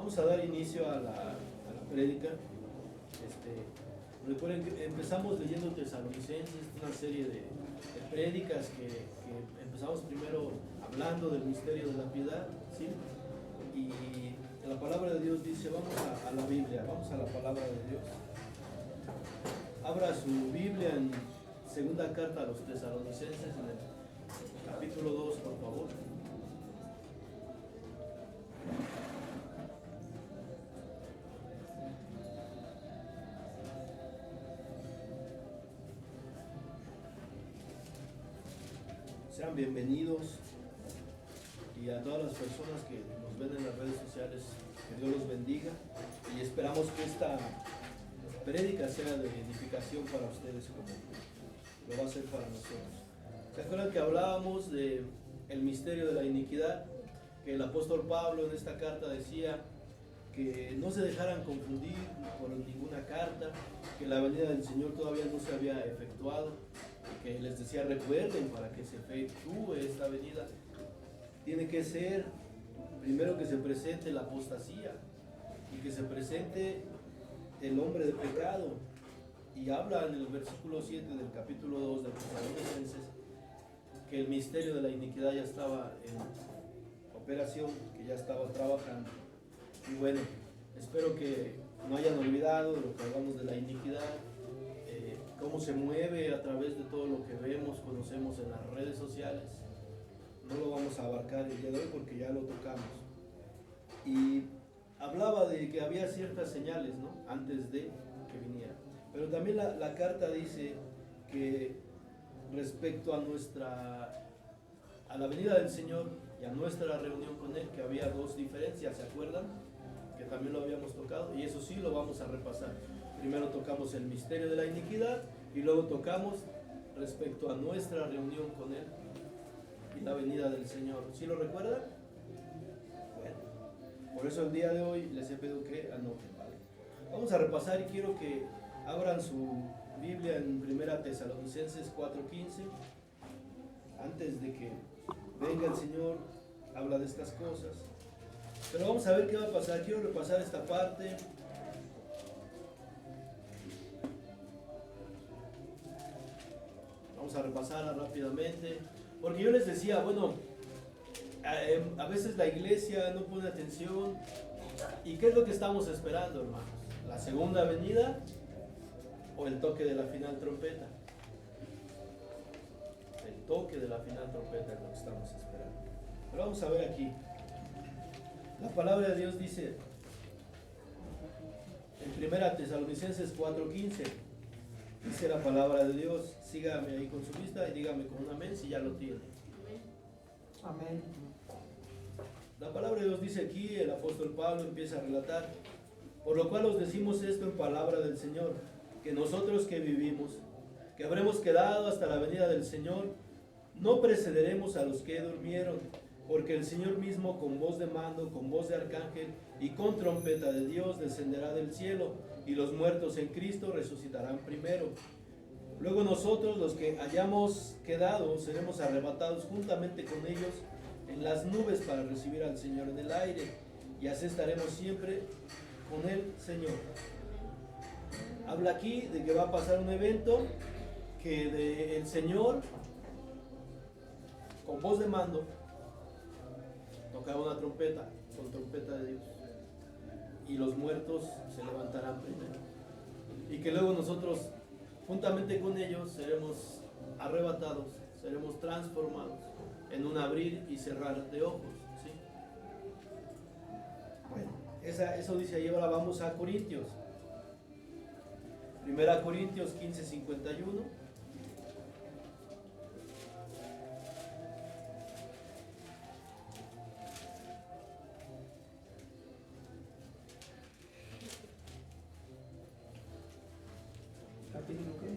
Vamos a dar inicio a la prédica. Recuerden que empezamos leyendo Tesalonicenses, una serie de prédicas que empezamos primero hablando del misterio de la piedad, ¿sí? Y la palabra de Dios dice, vamos a la Biblia, vamos a la palabra de Dios. Abra su Biblia en segunda carta a los Tesalonicenses, en el capítulo 2, por favor. Sean bienvenidos, y a todas las personas que nos ven en las redes sociales, que Dios los bendiga, y esperamos que esta prédica sea de edificación para ustedes como lo va a ser para nosotros. ¿Se acuerdan que hablábamos de el misterio de la iniquidad? Que el apóstol Pablo en esta carta decía que no se dejaran confundir por ninguna carta, que la venida del Señor todavía no se había efectuado, que les decía, recuerden, para que se efectúe esta venida tiene que ser primero que se presente la apostasía y que se presente el hombre de pecado. Y habla en el versículo 7 del capítulo 2 de Tesalonicenses que el misterio de la iniquidad ya estaba en operación, que ya estaba trabajando. Y bueno, espero que no hayan olvidado de lo que hablamos de la iniquidad, cómo se mueve a través de todo lo que vemos, conocemos en las redes sociales. No lo vamos a abarcar el día de hoy porque ya lo tocamos. Y hablaba de que había ciertas señales, ¿no?, antes de que viniera. Pero también la carta dice que respecto a la venida del Señor y a nuestra reunión con Él, que había dos diferencias, ¿se acuerdan? Que también lo habíamos tocado, y eso sí lo vamos a repasar. Primero tocamos el misterio de la iniquidad y luego tocamos respecto a nuestra reunión con Él y la venida del Señor. ¿Sí lo recuerdan? Bueno, por eso el día de hoy les he pedido que anoten, ¿vale? Vamos a repasar y quiero que abran su Biblia en 1 Tesalonicenses 4:15. Antes de que venga el Señor, habla de estas cosas. Pero vamos a ver qué va a pasar. Quiero repasar esta parte. Vamos a repasarla rápidamente. Porque yo les decía, bueno, a veces la iglesia no pone atención. ¿Y qué es lo que estamos esperando, hermanos? ¿La segunda venida o el toque de la final trompeta? El toque de la final trompeta es lo que estamos esperando. Pero vamos a ver aquí. La palabra de Dios dice en 1 Tesalonicenses 4:15, dice la palabra de Dios. Sígame ahí con su vista y dígame con un amén si ya lo tiene. Amén. La palabra de Dios dice aquí, el apóstol Pablo empieza a relatar: por lo cual os decimos esto en palabra del Señor, que nosotros que vivimos, que habremos quedado hasta la venida del Señor, no precederemos a los que durmieron, porque el Señor mismo con voz de mando, con voz de arcángel y con trompeta de Dios descenderá del cielo, y los muertos en Cristo resucitarán primero. Luego nosotros, los que hayamos quedado, seremos arrebatados juntamente con ellos en las nubes para recibir al Señor en el aire, y así estaremos siempre con el Señor. Habla aquí de que va a pasar un evento, que el Señor con voz de mando tocará una trompeta, con trompeta de Dios, y los muertos se levantarán primero, y que luego nosotros juntamente con ellos seremos arrebatados, seremos transformados en un abrir y cerrar de ojos, ¿sí? Bueno, eso dice ahí. Ahora vamos a Corintios. 1 Corintios 15:51. Capítulo qué?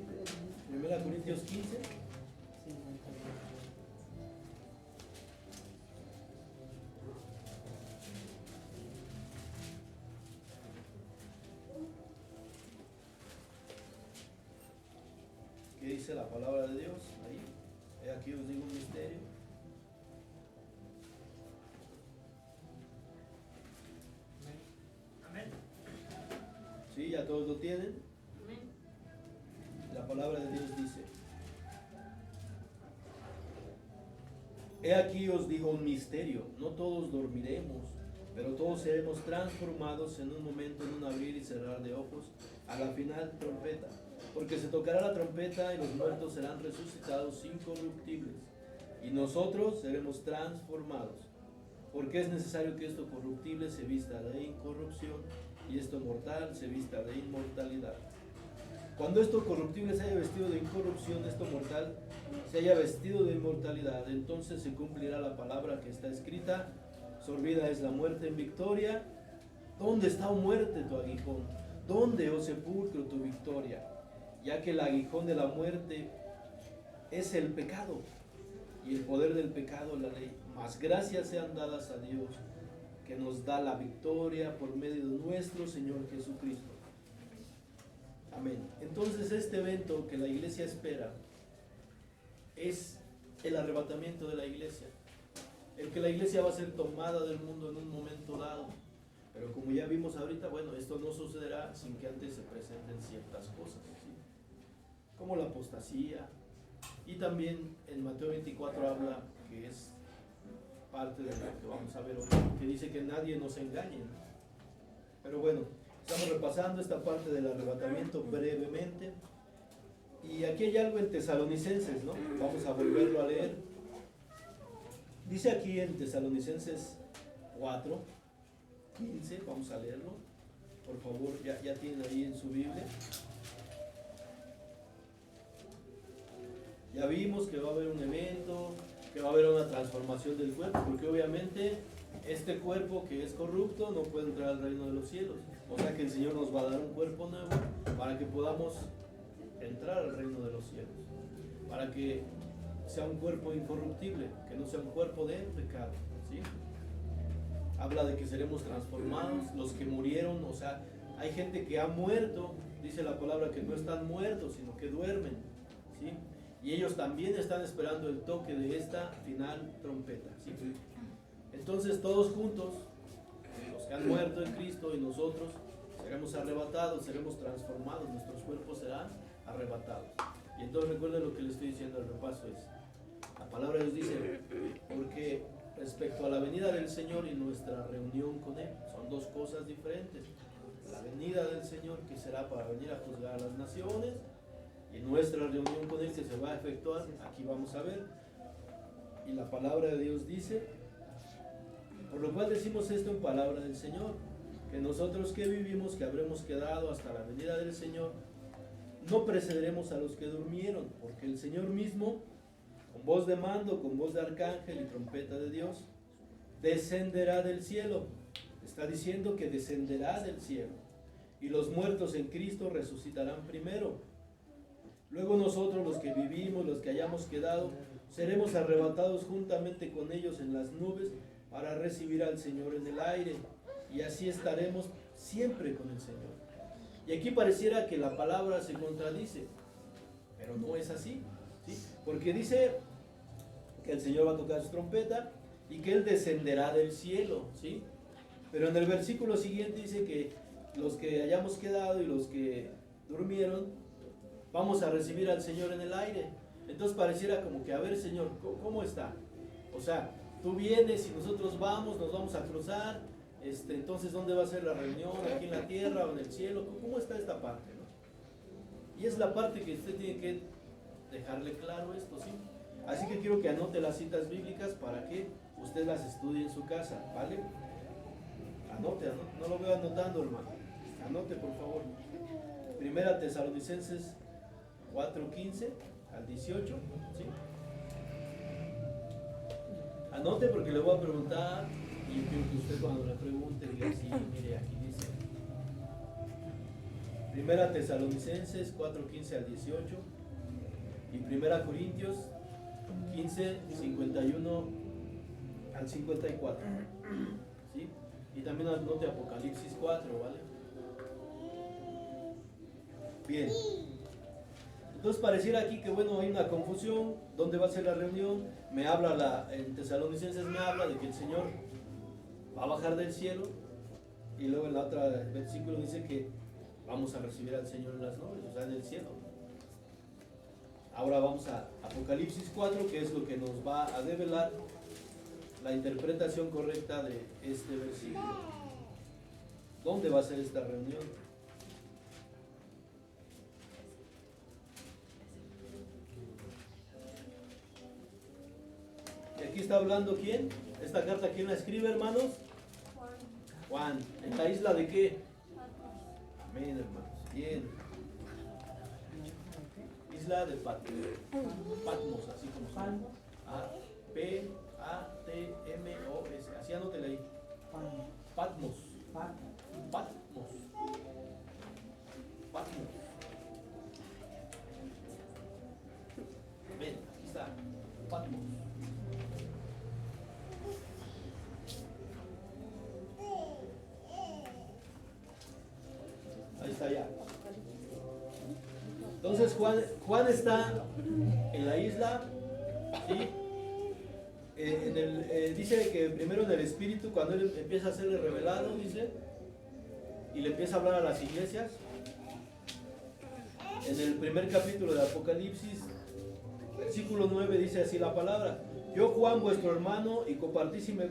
1 Corintios 15. ¿Qué dice la palabra de Dios? Ahí, aquí os digo un misterio. Ya todos lo tienen. La palabra de Dios dice: He aquí os digo un misterio, no todos dormiremos, pero todos seremos transformados en un momento, en un abrir y cerrar de ojos, a la final trompeta. Porque se tocará la trompeta y los muertos serán resucitados incorruptibles, y nosotros seremos transformados. Porque es necesario que esto corruptible se vista de incorrupción y esto mortal se vista de inmortalidad. Cuando esto corruptible se haya vestido de incorrupción, esto mortal se haya vestido de inmortalidad, entonces se cumplirá la palabra que está escrita: sorbida es la muerte en victoria. ¿Dónde está, oh muerte, tu aguijón? ¿Dónde, oh sepulcro, tu victoria? Ya que el aguijón de la muerte es el pecado, y el poder del pecado la ley. Mas gracias sean dadas a Dios, que nos da la victoria por medio de nuestro Señor Jesucristo. Amén. Entonces este evento que la iglesia espera es el arrebatamiento de la iglesia. El que la iglesia va a ser tomada del mundo en un momento dado. Pero como ya vimos ahorita, bueno, esto no sucederá sin que antes se presenten ciertas cosas, ¿sí? Como la apostasía. Y también en Mateo 24 habla, que es parte de lo que vamos a ver hoy, que dice que nadie nos engañe, ¿no? Pero bueno, estamos repasando esta parte del arrebatamiento brevemente. Y aquí hay algo en Tesalonicenses, ¿no? Vamos a volverlo a leer. Dice aquí en Tesalonicenses 4:15, vamos a leerlo. Por favor, ya tienen ahí en su Biblia. Ya vimos que va a haber un evento, que va a haber una transformación del cuerpo, porque obviamente este cuerpo que es corrupto no puede entrar al reino de los cielos. O sea que el Señor nos va a dar un cuerpo nuevo para que podamos entrar al reino de los cielos, para que sea un cuerpo incorruptible, que no sea un cuerpo de pecado, ¿sí? Habla de que seremos transformados, los que murieron, o sea, hay gente que ha muerto, dice la palabra que no están muertos, sino que duermen, ¿sí? Y ellos también están esperando el toque de esta final trompeta, ¿sí? Entonces todos juntos, los que han muerto en Cristo y nosotros, seremos arrebatados, seremos transformados, nuestros cuerpos serán arrebatados. Y entonces recuerden lo que les estoy diciendo al repaso es, la palabra de Dios dice, porque respecto a la venida del Señor y nuestra reunión con Él, son dos cosas diferentes. La venida del Señor, que será para venir a juzgar a las naciones, y nuestra reunión con Él, que se va a efectuar, aquí vamos a ver. Y la palabra de Dios dice, por lo cual decimos esto en palabra del Señor, que nosotros que vivimos, que habremos quedado hasta la venida del Señor, no precederemos a los que durmieron, porque el Señor mismo, con voz de mando, con voz de arcángel y trompeta de Dios, descenderá del cielo. Está diciendo que descenderá del cielo, y los muertos en Cristo resucitarán primero. Luego nosotros, los que vivimos, los que hayamos quedado, seremos arrebatados juntamente con ellos en las nubes para recibir al Señor en el aire, y así estaremos siempre con el Señor. Y aquí pareciera que la palabra se contradice, pero no es así, ¿sí? Porque dice que el Señor va a tocar su trompeta y que Él descenderá del cielo, ¿sí? Pero en el versículo siguiente dice que los que hayamos quedado y los que durmieron, vamos a recibir al Señor en el aire. Entonces pareciera como que, a ver, Señor, ¿cómo está? O sea, tú vienes y nosotros vamos, nos vamos a cruzar, entonces ¿dónde va a ser la reunión? ¿Aquí en la tierra o en el cielo? ¿Cómo está esta parte, no? Y es la parte que usted tiene que dejarle claro esto, ¿sí? Así que quiero que anote las citas bíblicas para que usted las estudie en su casa, ¿vale? Anote, no lo veo anotando, hermano. Anote, por favor. Primera Tesalonicenses 4:15 al 18, ¿sí? Anote porque le voy a preguntar y yo quiero que usted cuando le pregunte diga así, mire, aquí dice. Primera Tesalonicenses 4:15 al 18 y Primera Corintios 15:51 al 54, ¿sí? Y también anote Apocalipsis 4, ¿vale? Bien. Entonces pareciera aquí que bueno, hay una confusión. ¿Dónde va a ser la reunión? Me habla en Tesalonicenses me habla de que el Señor va a bajar del cielo, y luego en la otra versículo dice que vamos a recibir al Señor en las nubes, o sea, en el cielo. Ahora vamos a Apocalipsis 4, que es lo que nos va a develar la interpretación correcta de este versículo. ¿Dónde va a ser esta reunión? Y aquí está hablando ¿quién? ¿Esta carta quién la escribe, hermanos? Juan. ¿En la isla de qué? Amén, hermanos. Bien. Isla de Patmos. Patmos, así como se llama. P-A-T-M-O-S. Así anótela ahí. Patmos. Patmos. Patmos. Ven, aquí está. Patmos. Ahí está ya. Entonces Juan está en la isla, ¿sí? Dice que primero en el Espíritu, cuando él empieza a serle revelado, dice, y le empieza a hablar a las iglesias. En el primer capítulo de Apocalipsis, versículo 9, dice así la palabra: yo, Juan, vuestro hermano y copartícipe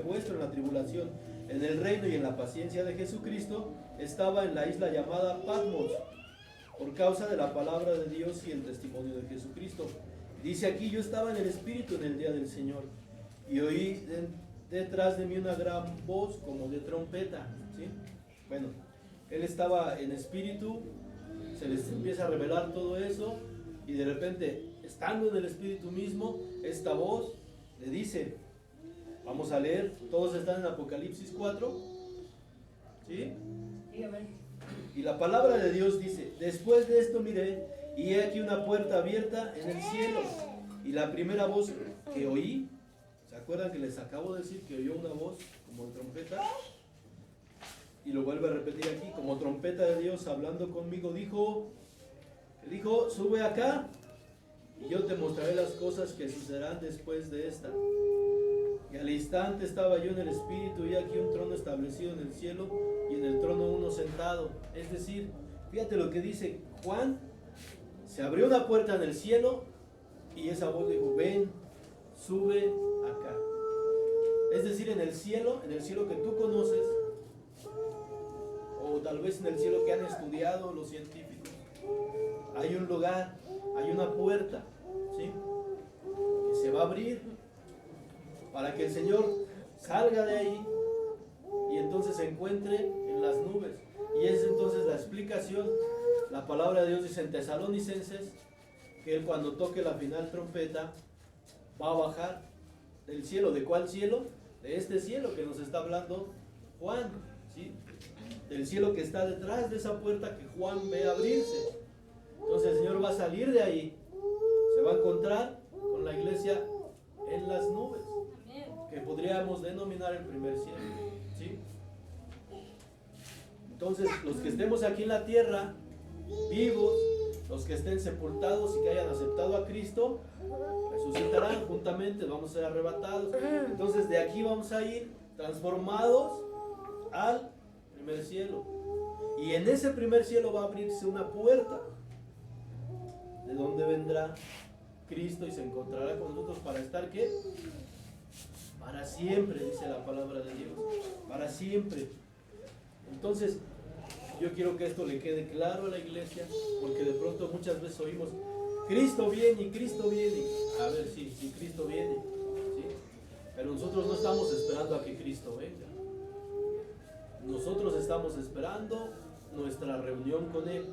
vuestro en la tribulación, en el reino y en la paciencia de Jesucristo, estaba en la isla llamada Patmos, por causa de la palabra de Dios y el testimonio de Jesucristo. Dice aquí: yo estaba en el Espíritu en el día del Señor, y oí detrás de mí una gran voz como de trompeta, ¿sí? Bueno, él estaba en Espíritu, se les empieza a revelar todo eso, y de repente, estando en el Espíritu mismo, esta voz le dice, vamos a leer, todos están en Apocalipsis 4, ¿sí? Y la palabra de Dios dice: después de esto miré, y he aquí una puerta abierta en el cielo, y la primera voz que oí, ¿se acuerdan que les acabo de decir que oyó una voz como de trompeta? Y lo vuelve a repetir aquí, como trompeta de Dios hablando conmigo, dijo, sube acá, y yo te mostraré las cosas que sucederán después de esta. Y al instante estaba yo en el Espíritu, y aquí un trono establecido en el cielo, y en el trono uno sentado. Es decir, fíjate lo que dice Juan: se abrió una puerta en el cielo, y esa voz dijo, ven, sube acá. Es decir, en el cielo que tú conoces, o tal vez en el cielo que han estudiado los científicos, hay un lugar, hay una puerta, ¿sí?, que se va a abrir para que el Señor salga de ahí y entonces se encuentre en las nubes. Y es entonces la explicación. La palabra de Dios dice en Tesalonicenses que Él, cuando toque la final trompeta, va a bajar del cielo. ¿De cuál cielo? De este cielo que nos está hablando Juan, ¿sí? Del cielo que está detrás de esa puerta que Juan ve abrirse. Entonces el Señor va a salir de ahí, se va a encontrar con la iglesia en las nubes, que podríamos denominar el primer cielo, ¿sí? Entonces, los que estemos aquí en la tierra, vivos, los que estén sepultados y que hayan aceptado a Cristo, resucitarán juntamente, vamos a ser arrebatados. Entonces, de aquí vamos a ir transformados al primer cielo. Y en ese primer cielo va a abrirse una puerta, de donde vendrá Cristo y se encontrará con nosotros para estar, ¿qué? Para siempre, dice la palabra de Dios, para siempre. Entonces, yo quiero que esto le quede claro a la iglesia, porque de pronto muchas veces oímos, Cristo viene y Cristo viene. A ver, sí, Cristo viene, ¿sí? Pero nosotros no estamos esperando a que Cristo venga. Nosotros estamos esperando nuestra reunión con Él.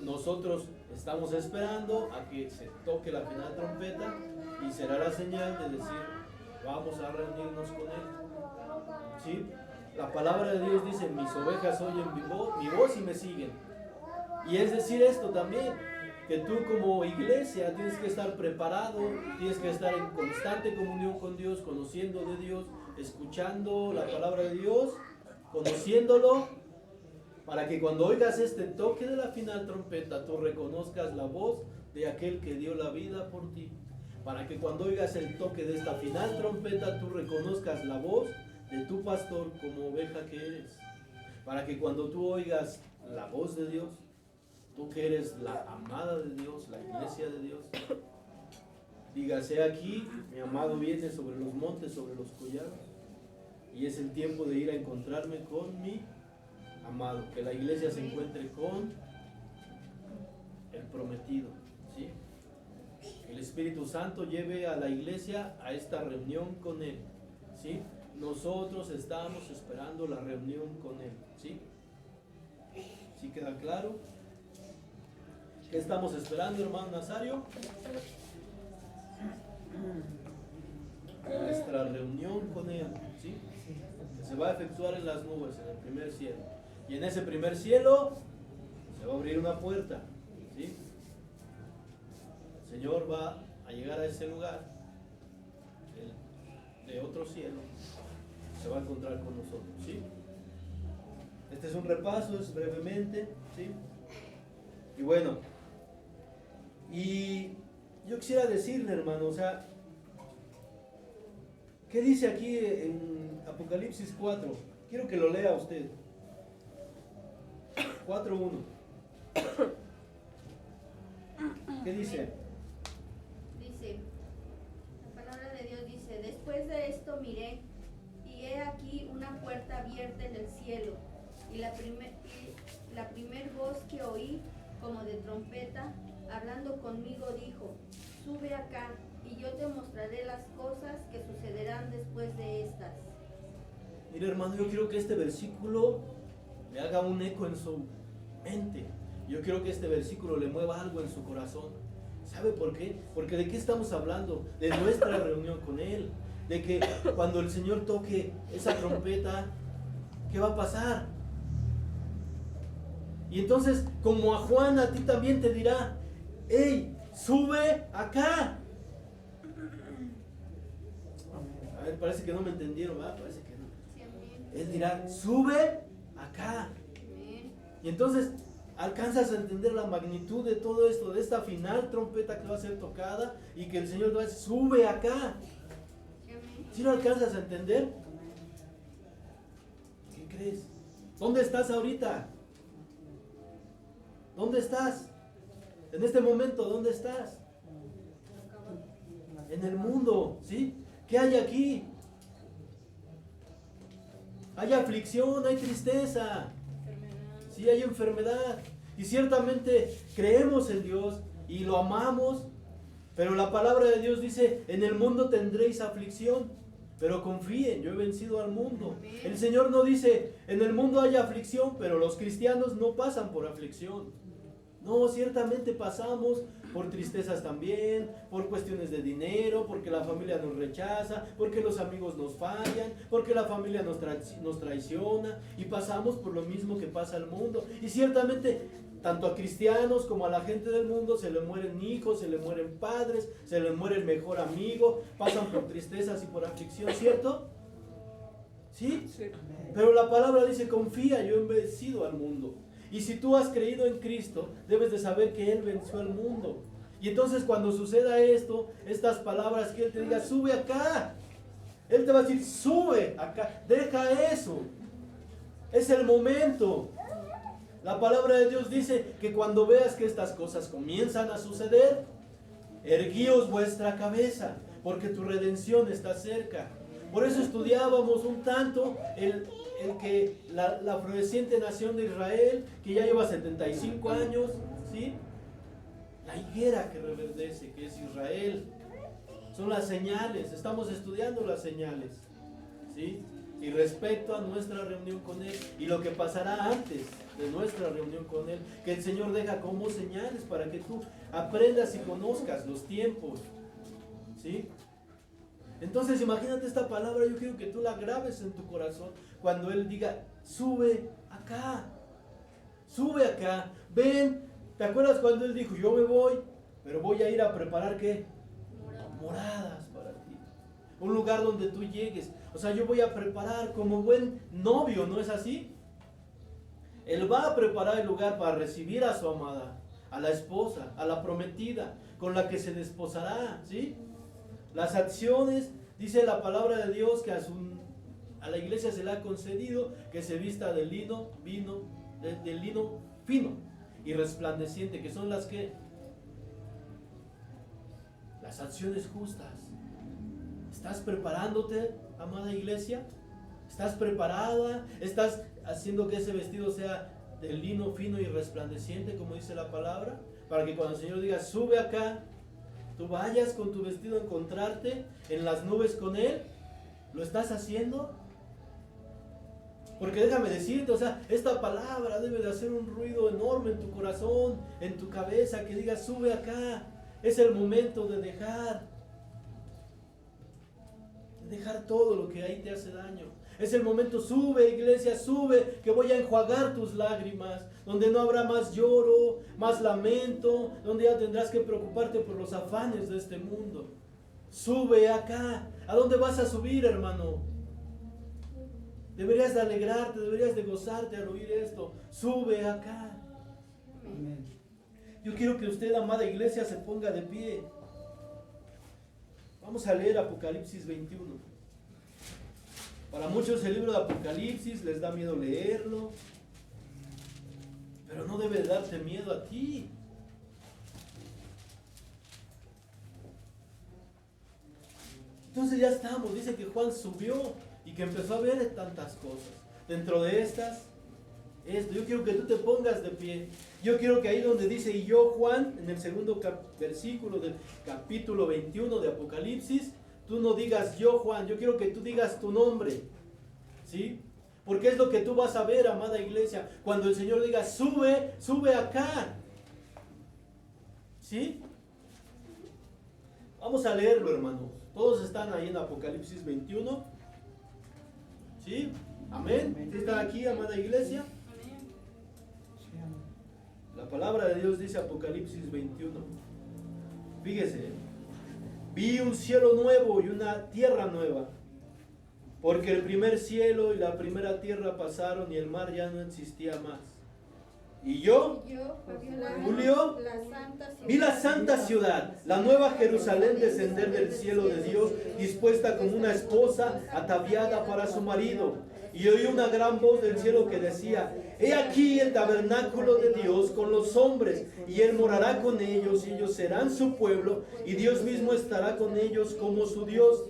Nosotros estamos esperando a que se toque la final trompeta y será la señal de decir, vamos a reunirnos con Él, ¿sí? La palabra de Dios dice, mis ovejas oyen mi voz y me siguen. Y es decir esto también, que tú como iglesia tienes que estar preparado, tienes que estar en constante comunión con Dios, conociendo de Dios, escuchando la palabra de Dios, conociéndolo, para que cuando oigas este toque de la final trompeta, tú reconozcas la voz de aquel que dio la vida por ti. Para que cuando oigas el toque de esta final trompeta, tú reconozcas la voz de tu pastor como oveja que eres. para que cuando tú oigas la voz de Dios, tú que eres la amada de Dios, la iglesia de Dios, digas: he aquí, mi amado viene sobre los montes, sobre los collados, y es el tiempo de ir a encontrarme con mi amado, que la iglesia se encuentre con el prometido, ¿sí? El Espíritu Santo lleve a la iglesia a esta reunión con Él, ¿sí? Nosotros estamos esperando la reunión con Él, ¿sí? ¿Sí queda claro? ¿Qué estamos esperando, hermano Nazario? Nuestra reunión con Él, ¿sí? Que se va a efectuar en las nubes, en el primer cielo. Y en ese primer cielo se va a abrir una puerta, ¿sí? El Señor va a llegar a ese lugar, de otro cielo, se va a encontrar con nosotros, ¿sí? Este es un repaso, es brevemente, ¿sí? Y bueno, y yo quisiera decirle, hermano, o sea, ¿qué dice aquí en Apocalipsis 4? Quiero que lo lea usted. 4:1. ¿Qué dice? Dice, la palabra de Dios dice: después de esto miré, y he aquí una puerta abierta en el cielo, y la primer voz que oí, como de trompeta, hablando conmigo, dijo: sube acá, y yo te mostraré las cosas que sucederán después de estas. Mire, hermano, yo quiero que este versículo le haga un eco en su mente. Yo quiero que este versículo le mueva algo en su corazón. ¿Sabe por qué? Porque ¿de qué estamos hablando? De nuestra reunión con Él. De que cuando el Señor toque esa trompeta, ¿qué va a pasar? Y entonces, como a Juan, a ti también te dirá: ¡hey, sube acá! A ver, parece que no me entendieron, ¿verdad? Parece que no. Sí, amén. Él dirá: sube acá. Amén. Y entonces alcanzas a entender la magnitud de todo esto, de esta final trompeta que va a ser tocada, y que el Señor va a decir: sube acá. Sí, amén. ¿Sí lo alcanzas a entender? ¿Qué crees? ¿Dónde estás ahorita? ¿Dónde estás? En este momento, ¿dónde estás? En el mundo, ¿sí? ¿Qué hay aquí? Hay aflicción, hay tristeza, sí, hay enfermedad. Y ciertamente creemos en Dios y lo amamos, pero la palabra de Dios dice: en el mundo tendréis aflicción, pero confíen, yo he vencido al mundo. El Señor no dice: en el mundo hay aflicción, pero los cristianos no pasan por aflicción. No, ciertamente pasamos por tristezas también, por cuestiones de dinero, porque la familia nos rechaza, porque los amigos nos fallan, porque la familia nos traiciona, y pasamos por lo mismo que pasa al mundo. Y ciertamente, tanto a cristianos como a la gente del mundo, se le mueren hijos, se le mueren padres, se le muere el mejor amigo, pasan por tristezas y por aflicción, ¿cierto? ¿Sí? Pero la palabra dice: confía, yo he vencido al mundo. Y si tú has creído en Cristo, debes de saber que Él venció al mundo. Y entonces cuando suceda esto, estas palabras que Él te diga: sube acá, Él te va a decir: sube acá, deja eso. Es el momento. La palabra de Dios dice que cuando veas que estas cosas comienzan a suceder, erguíos vuestra cabeza, porque tu redención está cerca. Por eso estudiábamos un tanto el que la floreciente nación de Israel, que ya lleva 75 años, ¿sí? La higuera que reverdece, que es Israel. Son las señales, estamos estudiando las señales, ¿sí? Y respecto a nuestra reunión con Él y lo que pasará antes de nuestra reunión con Él, que el Señor deja como señales para que tú aprendas y conozcas los tiempos, ¿sí? Entonces imagínate esta palabra, yo quiero que tú la grabes en tu corazón cuando Él diga: sube acá, ven. ¿Te acuerdas cuando Él dijo: yo me voy, pero voy a ir a preparar qué? Moradas para ti, un lugar donde tú llegues. O sea, yo voy a preparar como buen novio, ¿no es así? Él va a preparar el lugar para recibir a su amada, a la esposa, a la prometida, con la que se desposará, ¿sí? Las acciones, dice la palabra de Dios, que a a la iglesia se le ha concedido que se vista del lino fino y resplandeciente, que son las acciones justas. ¿Estás preparándote, amada iglesia? ¿Estás preparada? ¿Estás haciendo que ese vestido sea del lino fino y resplandeciente, como dice la palabra? Para que cuando el Señor diga, sube acá, tú vayas con tu vestido a encontrarte en las nubes con Él. ¿Lo estás haciendo? Porque déjame decirte, esta palabra debe de hacer un ruido enorme en tu corazón, en tu cabeza, que diga, sube acá. Es el momento de dejar todo lo que ahí te hace daño. Es el momento, sube iglesia, sube, que voy a enjuagar tus lágrimas, donde no habrá más lloro, más lamento, donde ya tendrás que preocuparte por los afanes de este mundo. Sube acá. ¿A dónde vas a subir, hermano? Deberías de alegrarte, deberías de gozarte al oír esto. Sube acá. Amén. Yo quiero que usted, amada iglesia, se ponga de pie. Vamos a leer Apocalipsis 21. Para muchos el libro de Apocalipsis les da miedo leerlo, pero no debe darte miedo a ti. Entonces ya estamos, dice que Juan subió y que empezó a ver tantas cosas. Dentro de estas, yo quiero que tú te pongas de pie. Yo quiero que ahí donde dice, y yo Juan, en el segundo versículo del capítulo 21 de Apocalipsis, tú no digas yo Juan, yo quiero que tú digas tu nombre, ¿sí? Porque es lo que tú vas a ver, amada iglesia, cuando el Señor diga, sube, sube acá, ¿sí? Vamos a leerlo, hermanos. Todos están ahí en Apocalipsis 21, ¿sí? Amén. ¿Sí están aquí, amada iglesia? Sí, amén. La palabra de Dios dice Apocalipsis 21. Fíjese, vi un cielo nuevo y una tierra nueva, porque el primer cielo y la primera tierra pasaron y el mar ya no existía más. Y yo, Julio, vi la santa ciudad, la nueva Jerusalén descender del cielo de Dios, dispuesta como una esposa ataviada para su marido. Y oí una gran voz del cielo que decía, he aquí el tabernáculo de Dios con los hombres, y Él morará con ellos, y ellos serán su pueblo, y Dios mismo estará con ellos como su Dios.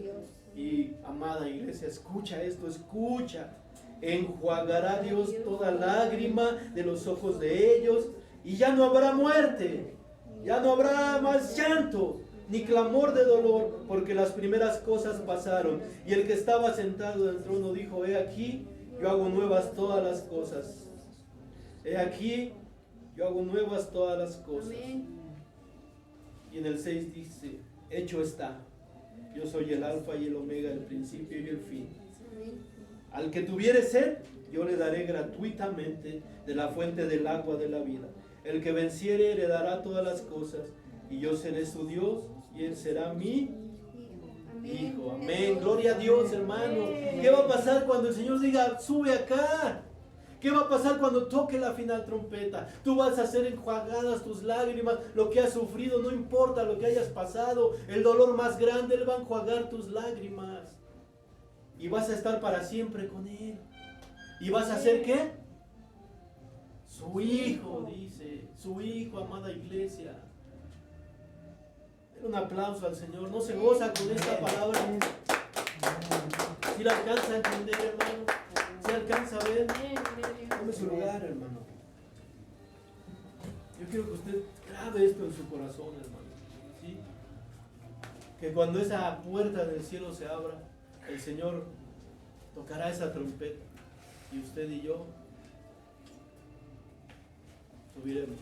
Y amada iglesia, escucha esto, escucha. Enjuagará Dios toda lágrima de los ojos de ellos, y ya no habrá muerte, ya no habrá más llanto, ni clamor de dolor, porque las primeras cosas pasaron. Y el que estaba sentado en el trono dijo, he aquí, yo hago nuevas todas las cosas. He aquí, yo hago nuevas todas las cosas. Y en el 6 dice, hecho está, yo soy el alfa y el omega, el principio y el fin. Al que tuviere sed, yo le daré gratuitamente de la fuente del agua de la vida. El que venciere heredará todas las cosas, y yo seré su Dios, y él será mi hijo. Amén. Gloria a Dios, hermano. ¿Qué va a pasar cuando el Señor diga, sube acá? ¿Qué va a pasar cuando toque la final trompeta? Tú vas a ser enjuagadas tus lágrimas, lo que has sufrido, no importa lo que hayas pasado, el dolor más grande, Él va a enjuagar tus lágrimas. Y vas a estar para siempre con Él. ¿Y vas a ser qué? Su hijo, dice. Su hijo, amada iglesia. Den un aplauso al Señor. ¿No se goza con esta palabra? ¿Si la alcanza a entender, hermano? ¿Si alcanza a ver? Tome su lugar, hermano. Yo quiero que usted grabe esto en su corazón, hermano. ¿Sí? Que cuando esa puerta del cielo se abra, el Señor tocará esa trompeta y usted y yo subiremos.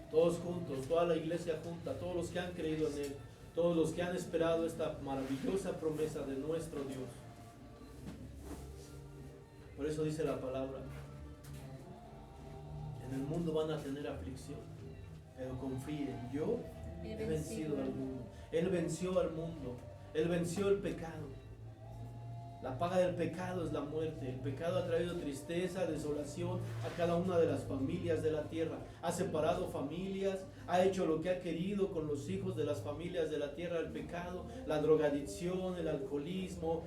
Todos juntos, toda la iglesia junta, todos los que han creído en Él, todos los que han esperado esta maravillosa promesa de nuestro Dios. Por eso dice la palabra, en el mundo van a tener aflicción, pero confíen, yo he vencido al mundo. Él venció al mundo. Él venció el pecado. La paga del pecado es la muerte. El pecado ha traído tristeza, desolación a cada una de las familias de la tierra. Ha separado familias, ha hecho lo que ha querido con los hijos de las familias de la tierra. El pecado, la drogadicción, el alcoholismo,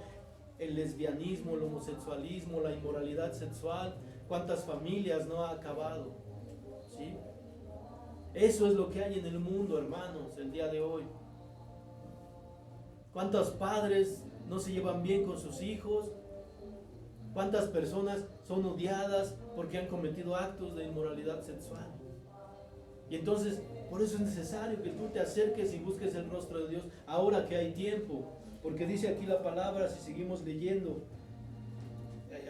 el lesbianismo, el homosexualismo, la inmoralidad sexual, cuántas familias no ha acabado, ¿sí? Eso es lo que hay en el mundo, hermanos, el día de hoy. ¿Cuántos padres no se llevan bien con sus hijos? ¿Cuántas personas son odiadas porque han cometido actos de inmoralidad sexual? Y entonces, por eso es necesario que tú te acerques y busques el rostro de Dios ahora que hay tiempo. Porque dice aquí la palabra, si seguimos leyendo,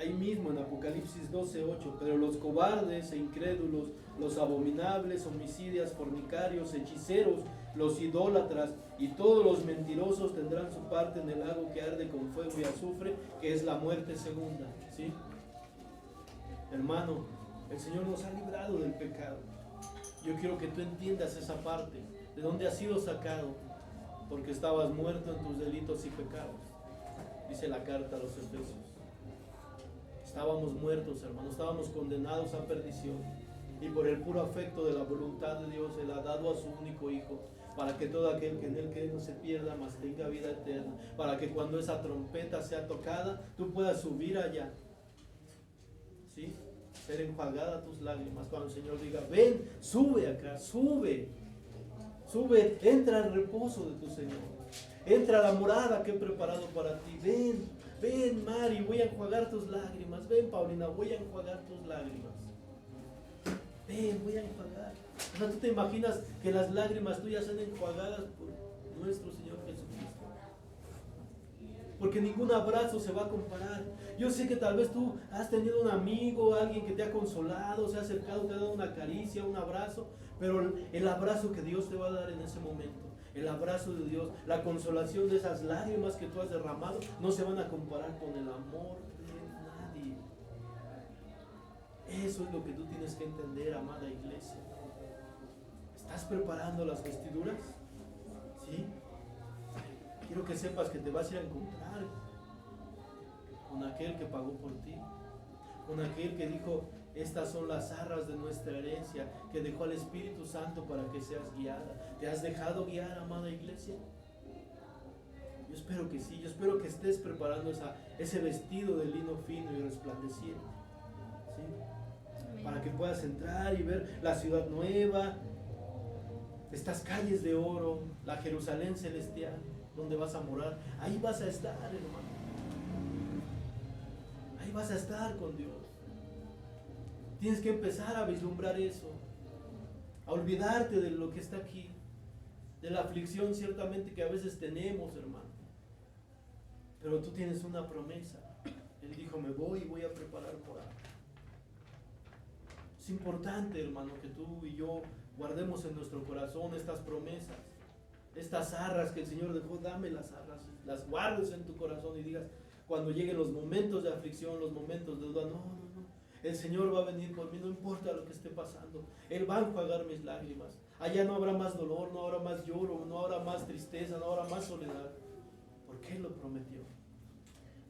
ahí mismo en Apocalipsis 12:8, pero los cobardes e incrédulos, los abominables, homicidas, fornicarios, hechiceros, los idólatras y todos los mentirosos tendrán su parte en el lago que arde con fuego y azufre, que es la muerte segunda, ¿sí? Hermano, el Señor nos ha librado del pecado. Yo quiero que tú entiendas esa parte, de dónde has sido sacado, porque estabas muerto en tus delitos y pecados, dice la carta a los Efesios. Estábamos muertos, hermanos, estábamos condenados a perdición, y por el puro afecto de la voluntad de Dios, Él ha dado a su único Hijo, para que todo aquel que en Él cree no se pierda, mas tenga vida eterna, para que cuando esa trompeta sea tocada, tú puedas subir allá, ¿sí? Ser enjuagada tus lágrimas, cuando el Señor diga, ven, sube acá, sube, entra al reposo de tu Señor, entra a la morada que he preparado para ti, ven Mari, voy a enjuagar tus lágrimas, ven Paulina, voy a enjuagar tus lágrimas, ven, voy a enjuagar. O sea, tú te imaginas que las lágrimas tuyas sean enjuagadas por nuestro Señor Jesucristo, porque ningún abrazo se va a comparar. Yo sé que tal vez tú has tenido un amigo, alguien que te ha consolado, se ha acercado, te ha dado una caricia, un abrazo, pero el abrazo que Dios te va a dar en ese momento, el abrazo de Dios, la consolación de esas lágrimas que tú has derramado, no se van a comparar con el amor de nadie. Eso es lo que tú tienes que entender, amada iglesia. ¿Estás preparando las vestiduras? ¿Sí? Quiero que sepas que te vas a ir a encontrar con aquel que pagó por ti, con aquel que dijo, estas son las arras de nuestra herencia, que dejó al Espíritu Santo para que seas guiada. ¿Te has dejado guiar, amada iglesia? Yo espero que sí, yo espero que estés preparando ese vestido de lino fino y resplandeciente, ¿sí? Para que puedas entrar y ver la ciudad nueva, estas calles de oro, la Jerusalén celestial, donde vas a morar. Ahí vas a estar, hermano. Ahí vas a estar con Dios. Tienes que empezar a vislumbrar eso, a olvidarte de lo que está aquí, de la aflicción ciertamente que a veces tenemos, hermano. Pero tú tienes una promesa. Él dijo, me voy y voy a preparar morada. Es importante, hermano, que tú y yo guardemos en nuestro corazón estas promesas, estas arras que el Señor dejó. Dame las arras, las guardes en tu corazón y digas, cuando lleguen los momentos de aflicción, los momentos de duda, no. El Señor va a venir por mí, no importa lo que esté pasando. Él va a enjuagar mis lágrimas. Allá no habrá más dolor, no habrá más lloro, no habrá más tristeza, no habrá más soledad. Porque Él lo prometió.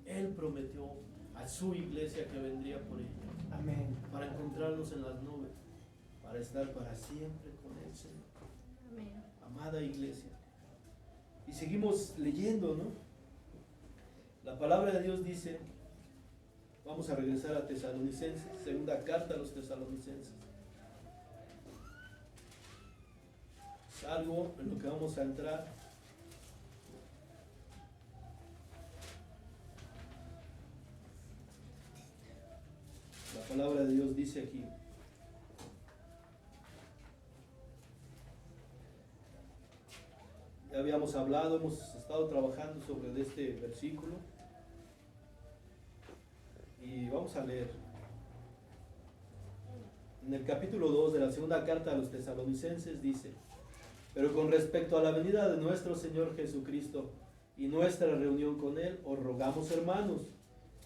Él prometió a su iglesia que vendría por ellos. Amén. Para encontrarnos en las nubes, para estar para siempre con el Señor. Amén. Amada iglesia. Y seguimos leyendo, ¿no? La palabra de Dios dice, vamos a regresar a Tesalonicenses, segunda carta a los Tesalonicenses. Es algo en lo que vamos a entrar. La palabra de Dios dice aquí, ya habíamos hablado, hemos estado trabajando sobre este versículo y vamos a leer. En el capítulo 2 de la segunda carta a los Tesalonicenses dice, pero con respecto a la venida de nuestro Señor Jesucristo y nuestra reunión con Él, os rogamos, hermanos,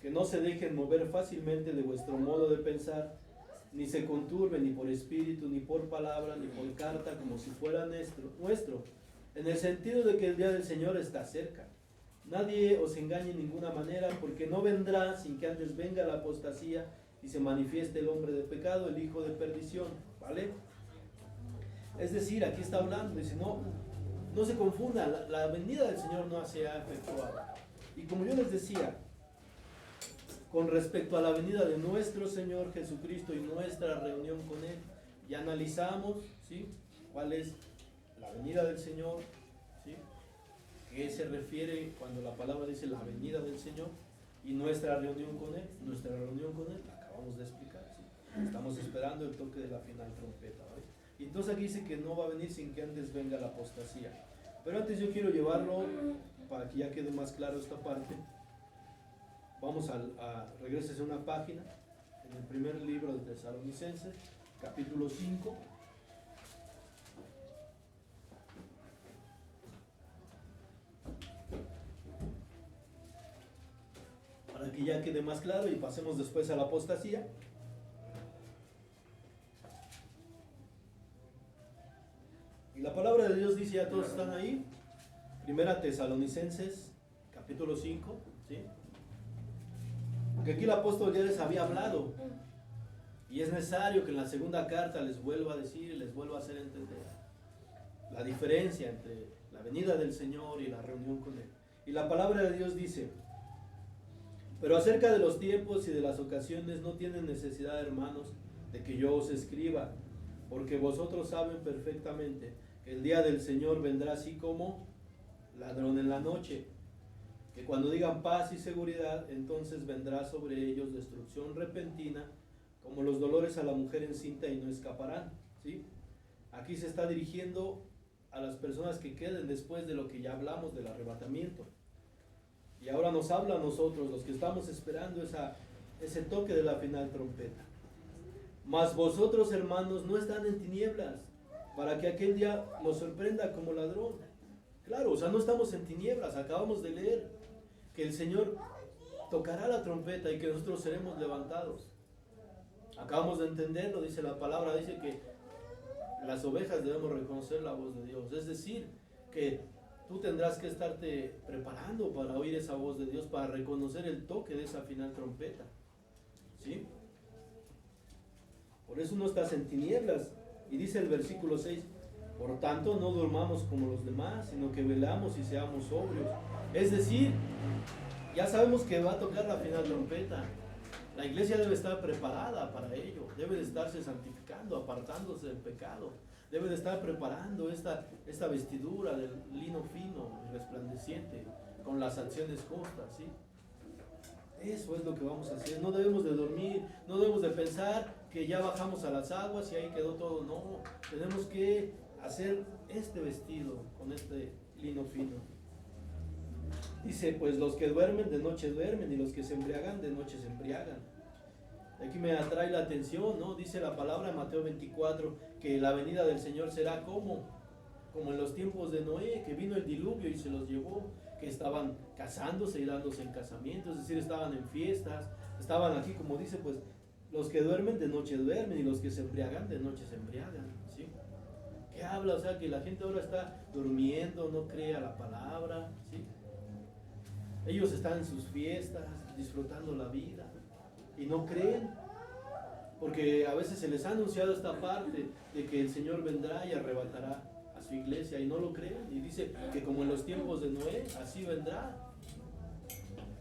que no se dejen mover fácilmente de vuestro modo de pensar, ni se conturben ni por espíritu, ni por palabra, ni por carta, como si fuera nuestro, en el sentido de que el día del Señor está cerca. Nadie os engañe en ninguna manera, porque no vendrá sin que antes venga la apostasía y se manifieste el hombre de pecado, el hijo de perdición, ¿vale? Es decir, aquí está hablando, dice, no se confunda, la venida del Señor no se ha efectuado. Y como yo les decía, con respecto a la venida de nuestro Señor Jesucristo y nuestra reunión con Él. Ya analizamos, ¿sí?, cuál es la venida del Señor, ¿sí?, qué se refiere cuando la palabra dice la venida del Señor, y nuestra reunión con Él. Nuestra reunión con Él la acabamos de explicar, ¿sí? Estamos esperando el toque de la final trompeta, ¿vale? Y entonces aquí dice que no va a venir sin que antes venga la apostasía. Pero antes yo quiero llevarlo, para que ya quede más claro esta parte. Vamos regresen a una página, en el primer libro de Tesalonicenses, capítulo 5. Para que ya quede más claro y pasemos después a la apostasía. Y la palabra de Dios dice, ya todos están ahí, Primera Tesalonicenses, capítulo 5, ¿sí? Porque aquí el apóstol ya les había hablado, y es necesario que en la segunda carta les vuelva a decir, les vuelva a hacer entender la diferencia entre la venida del Señor y la reunión con Él. Y la palabra de Dios dice: pero acerca de los tiempos y de las ocasiones no tienen necesidad, hermanos, de que yo os escriba, porque vosotros saben perfectamente que el día del Señor vendrá así como ladrón en la noche, que cuando digan paz y seguridad, entonces vendrá sobre ellos destrucción repentina, como los dolores a la mujer encinta, y no escaparán, ¿sí? Aquí se está dirigiendo a las personas que queden después de lo que ya hablamos del arrebatamiento. Y ahora nos habla a nosotros, los que estamos esperando ese toque de la final trompeta. Mas vosotros, hermanos, no están en tinieblas, para que aquel día nos sorprenda como ladrón. Claro, o sea, no estamos en tinieblas. Acabamos de leer que el Señor tocará la trompeta y que nosotros seremos levantados. Acabamos de entenderlo, dice la palabra, dice que las ovejas debemos reconocer la voz de Dios. Es decir, que tú tendrás que estarte preparando para oír esa voz de Dios, para reconocer el toque de esa final trompeta, ¿sí? Por eso no estás en tinieblas. Y dice el versículo 6, por tanto no durmamos como los demás, sino que velamos y seamos sobrios. Es decir, ya sabemos que va a tocar la final trompeta. La iglesia debe estar preparada para ello, debe de estarse santificando, apartándose del pecado, debe de estar preparando esta vestidura del lino fino y resplandeciente, con las acciones justas, ¿sí? Eso es lo que vamos a hacer. No debemos de dormir, no debemos de pensar que ya bajamos a las aguas y ahí quedó todo. No, tenemos que hacer este vestido con este lino fino. Dice, pues los que duermen de noche duermen, y los que se embriagan de noche se embriagan. Aquí me atrae la atención, ¿no? Dice la palabra en Mateo 24 que la venida del Señor será como en los tiempos de Noé, que vino el diluvio y se los llevó, que estaban casándose y dándose en casamiento, es decir, estaban en fiestas, estaban aquí, como dice, pues los que duermen de noche duermen, y los que se embriagan de noche se embriagan, ¿sí? ¿Qué habla? O sea, que la gente ahora está durmiendo, no cree a la palabra, ¿sí? Ellos están en sus fiestas, disfrutando la vida, y no creen, porque a veces se les ha anunciado esta parte de que el Señor vendrá y arrebatará a su iglesia, y no lo creen, y dice que como en los tiempos de Noé, así vendrá,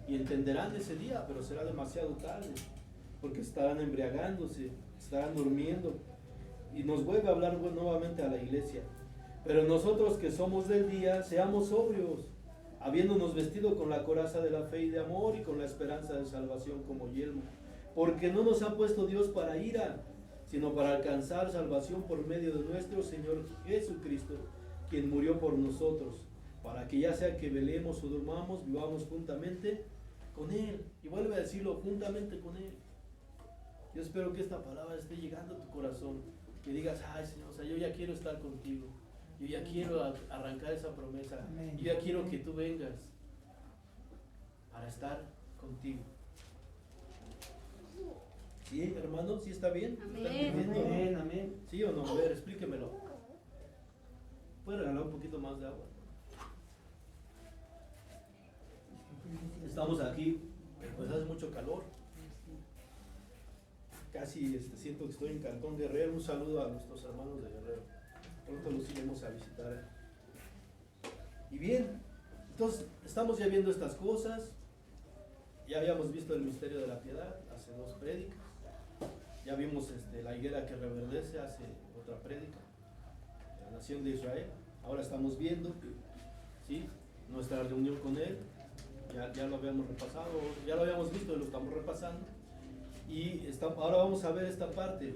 y entenderán ese día, pero será demasiado tarde, porque estarán embriagándose, estarán durmiendo, y nos vuelve a hablar nuevamente a la iglesia. Pero nosotros que somos del día, seamos sobrios, habiéndonos vestido con la coraza de la fe y de amor, y con la esperanza de salvación como yelmo. Porque no nos ha puesto Dios para ira, sino para alcanzar salvación por medio de nuestro Señor Jesucristo, quien murió por nosotros, para que ya sea que velemos o durmamos, vivamos juntamente con Él. Y vuelve a decirlo, juntamente con Él. Yo espero que esta palabra esté llegando a tu corazón, que digas, ay Señor, o sea, yo ya quiero estar contigo. Yo ya quiero arrancar esa promesa. Yo ya quiero que tú vengas para estar contigo. ¿Sí, hermano? ¿Sí está bien? Amén. Amén. ¿Sí o no? A ver, explíquemelo. ¿Puede regalar un poquito más de agua? Estamos aquí, pues hace mucho calor. Casi siento que estoy en Cantón Guerrero. Un saludo a nuestros hermanos de Guerrero. Pronto los iremos a visitar. Y bien, entonces estamos ya viendo estas cosas. Ya habíamos visto el misterio de la piedad hace 2 prédicas. Ya vimos la higuera que reverdece hace otra prédica, la nación de Israel. Ahora estamos viendo, ¿sí?, nuestra reunión con Él. Ya lo habíamos repasado, ya lo habíamos visto y lo estamos repasando. Y ahora vamos a ver esta parte,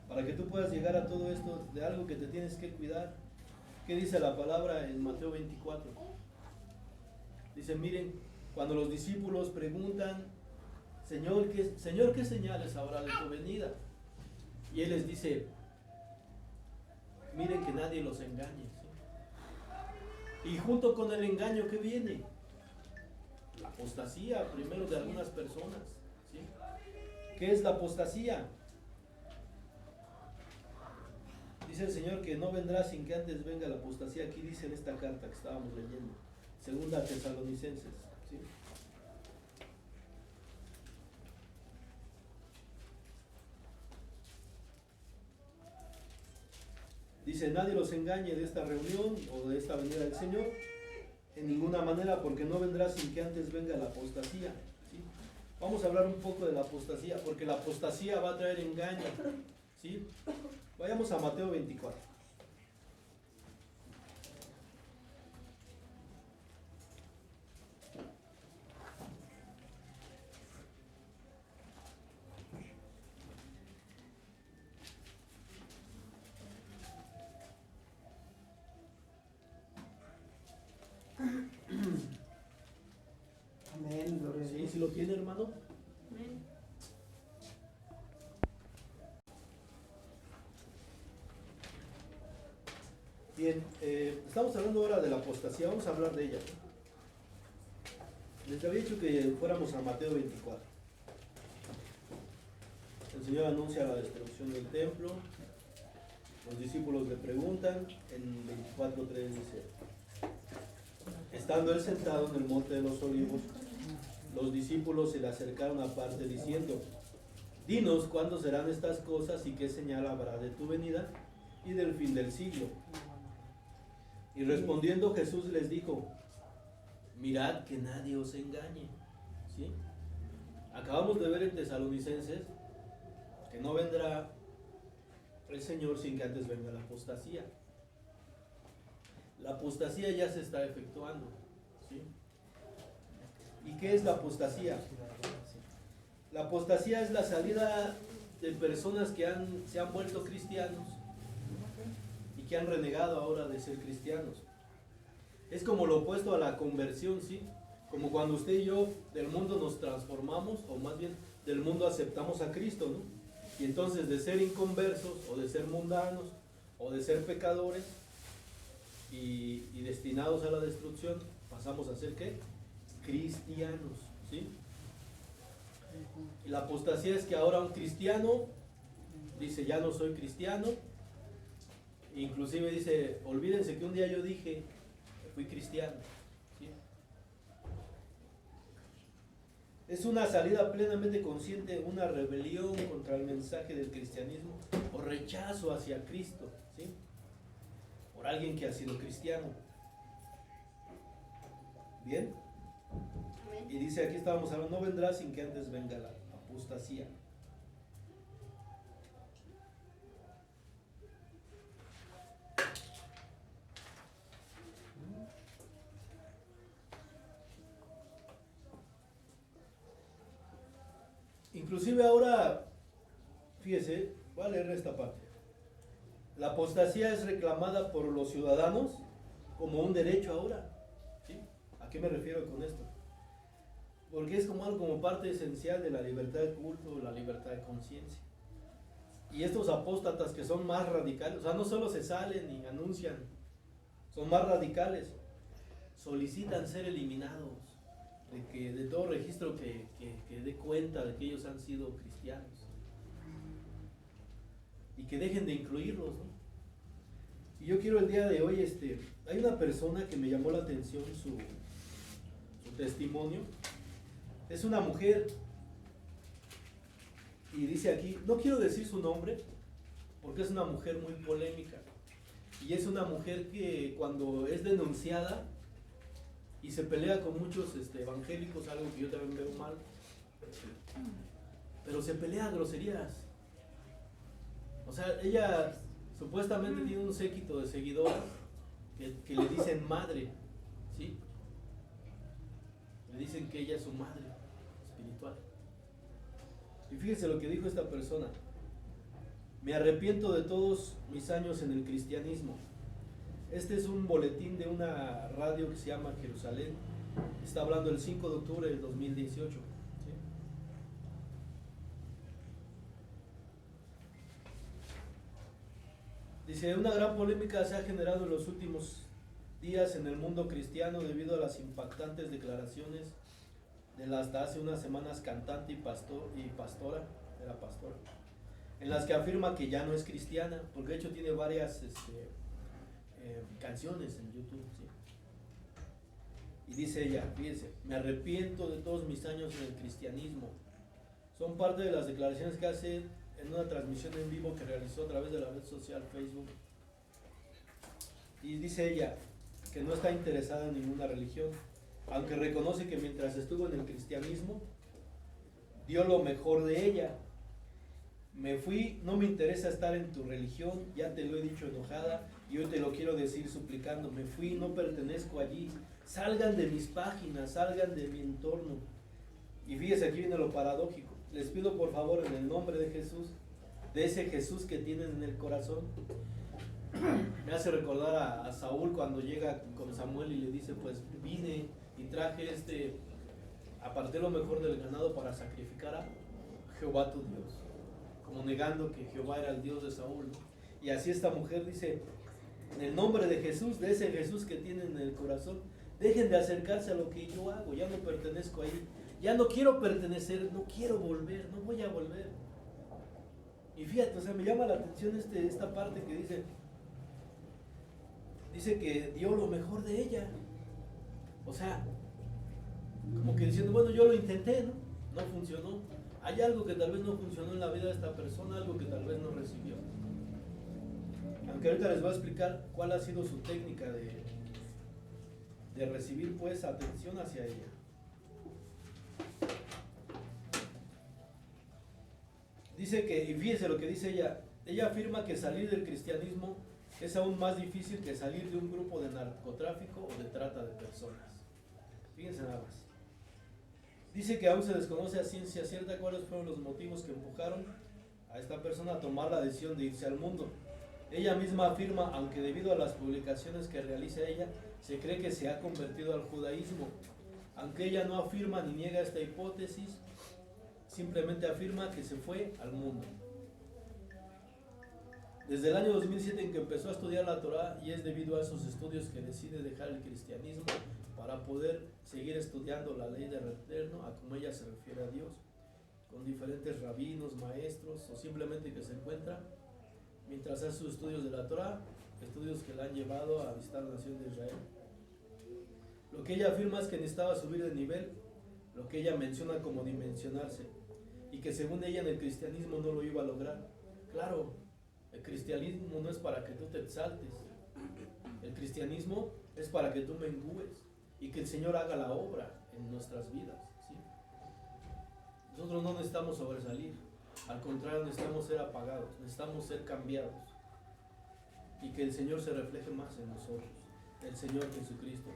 para que tú puedas llegar a todo esto de algo que te tienes que cuidar. ¿Qué dice la palabra en Mateo 24? Dice, miren, cuando los discípulos preguntan, Señor, ¿qué señales habrá de tu venida? Y Él les dice, miren que nadie los engañe, ¿sí? Y junto con el engaño, ¿qué viene? La apostasía, primero de algunas personas, ¿sí? ¿Qué es la apostasía? Dice el Señor que no vendrá sin que antes venga la apostasía. Aquí dice en esta carta que estábamos leyendo, 2 Tesalonicenses, ¿sí? Dice, nadie los engañe de esta reunión o de esta venida del Señor, en ninguna manera, porque no vendrá sin que antes venga la apostasía, ¿sí? Vamos a hablar un poco de la apostasía, porque la apostasía va a traer engaño, ¿sí? Vayamos a Mateo 24. Amén, gloria a ¿Sí? Dios. ¿Sí lo tiene, hermano? Amén. Bien, estamos hablando ahora de la apostasía, vamos a hablar de ella. Les había dicho que fuéramos a Mateo 24. El Señor anuncia la destrucción del templo, los discípulos le preguntan, en 24:3 dice, estando Él sentado en el monte de los olivos, los discípulos se le acercaron aparte diciendo, dinos cuándo serán estas cosas y qué señal habrá de tu venida y del fin del siglo. Y respondiendo Jesús les dijo, mirad que nadie os engañe, ¿sí? Acabamos de ver en Tesalonicenses que no vendrá el Señor sin que antes venga la apostasía. La apostasía ya se está efectuando, ¿sí? ¿Y qué es la apostasía? La apostasía es la salida de personas que se han vuelto cristianos y que han renegado ahora de ser cristianos. Es como lo opuesto a la conversión, ¿sí? Como cuando usted y yo del mundo nos transformamos, o más bien del mundo aceptamos a Cristo, ¿no? Y entonces de ser inconversos, o de ser mundanos, o de ser pecadores, y destinados a la destrucción, pasamos a ser ¿qué? Cristianos, ¿sí? Y la apostasía es que ahora un cristiano dice, ya no soy cristiano, inclusive dice, olvídense que un día yo dije, fui cristiano, ¿sí? Es una salida plenamente consciente, una rebelión contra el mensaje del cristianismo, o rechazo hacia Cristo, ¿sí? Por alguien que ha sido cristiano. ¿Bien? Amén. Y dice, aquí estábamos hablando, no vendrá sin que antes venga la apostasía. Inclusive ahora, fíjese, voy a leer esta parte. La apostasía es reclamada por los ciudadanos como un derecho ahora, ¿sí? ¿A qué me refiero con esto? Porque es como algo como parte esencial de la libertad de culto, la libertad de conciencia. Y estos apóstatas que son más radicales, o sea, no solo se salen y anuncian, son más radicales, solicitan ser eliminados de todo registro que dé cuenta de que ellos han sido cristianos. Y que dejen de incluirlos, ¿no? Y yo quiero el día de hoy, hay una persona que me llamó la atención su testimonio. Es una mujer, y dice aquí, no quiero decir su nombre, porque es una mujer muy polémica. Y es una mujer que cuando es denunciada, y se pelea con muchos evangélicos, algo que yo también veo mal, pero se pelea a groserías. O sea, ella supuestamente tiene un séquito de seguidores que le dicen madre, ¿sí? Le dicen que ella es su madre espiritual. Y fíjense lo que dijo esta persona: me arrepiento de todos mis años en el cristianismo. Este es un boletín de una radio que se llama Jerusalén. Está hablando el 5 de octubre del 2018. ¿Sí? Dice, una gran polémica se ha generado en los últimos días en el mundo cristiano debido a las impactantes declaraciones de la hasta hace unas semanas cantante y pastora, en las que afirma que ya no es cristiana, porque de hecho tiene varias canciones en YouTube, ¿sí? Y dice ella, fíjense, me arrepiento de todos mis años en el cristianismo. Son parte de las declaraciones que hace en una transmisión en vivo que realizó a través de la red social Facebook. Y dice ella que no está interesada en ninguna religión, aunque reconoce que mientras estuvo en el cristianismo dio lo mejor de ella. Me fui, no me interesa estar en tu religión, ya te lo he dicho enojada y hoy te lo quiero decir suplicando, me fui, no pertenezco allí, salgan de mis páginas, salgan de mi entorno. Y fíjese, aquí viene lo paradójico, les pido por favor en el nombre de Jesús, de ese Jesús que tienen en el corazón. Me hace recordar a Saúl cuando llega con Samuel y le dice, pues vine y traje aparté lo mejor del ganado para sacrificar a Jehová tu Dios, como negando que Jehová era el Dios de Saúl, ¿no? Y así esta mujer dice, en el nombre de Jesús, de ese Jesús que tienen en el corazón, dejen de acercarse a lo que yo hago, ya no pertenezco ahí, ya no quiero pertenecer, no quiero volver, no voy a volver. Y fíjate, o sea, me llama la atención esta parte que dice que dio lo mejor de ella. O sea, como que diciendo, bueno, yo lo intenté, ¿no? No funcionó. Hay algo que tal vez no funcionó en la vida de esta persona, algo que tal vez no recibió. Aunque ahorita les voy a explicar cuál ha sido su técnica de recibir pues atención hacia ella. Dice que, y fíjense lo que dice ella afirma que salir del cristianismo es aún más difícil que salir de un grupo de narcotráfico o de trata de personas. Fíjense nada más. Dice que aún se desconoce a ciencia cierta cuáles fueron los motivos que empujaron a esta persona a tomar la decisión de irse al mundo. Ella misma afirma, aunque debido a las publicaciones que realiza ella, se cree que se ha convertido al judaísmo. Aunque ella no afirma ni niega esta hipótesis, simplemente afirma que se fue al mundo. Desde el año 2007 en que empezó a estudiar la Torá, y es debido a esos estudios que decide dejar el cristianismo para poder seguir estudiando la ley del Eterno, a como ella se refiere a Dios, con diferentes rabinos, maestros, o simplemente que se encuentra mientras hace sus estudios de la Torá, estudios que la han llevado a visitar la nación de Israel. Lo que ella afirma es que necesitaba subir de nivel, lo que ella menciona como dimensionarse, y que según ella en el cristianismo no lo iba a lograr. Claro, el cristianismo no es para que tú te exaltes, el cristianismo es para que tú mengúes y que el Señor haga la obra en nuestras vidas, ¿sí? Nosotros no necesitamos sobresalir, al contrario, necesitamos ser apagados, necesitamos ser cambiados y que el Señor se refleje más en nosotros, el Señor Jesucristo.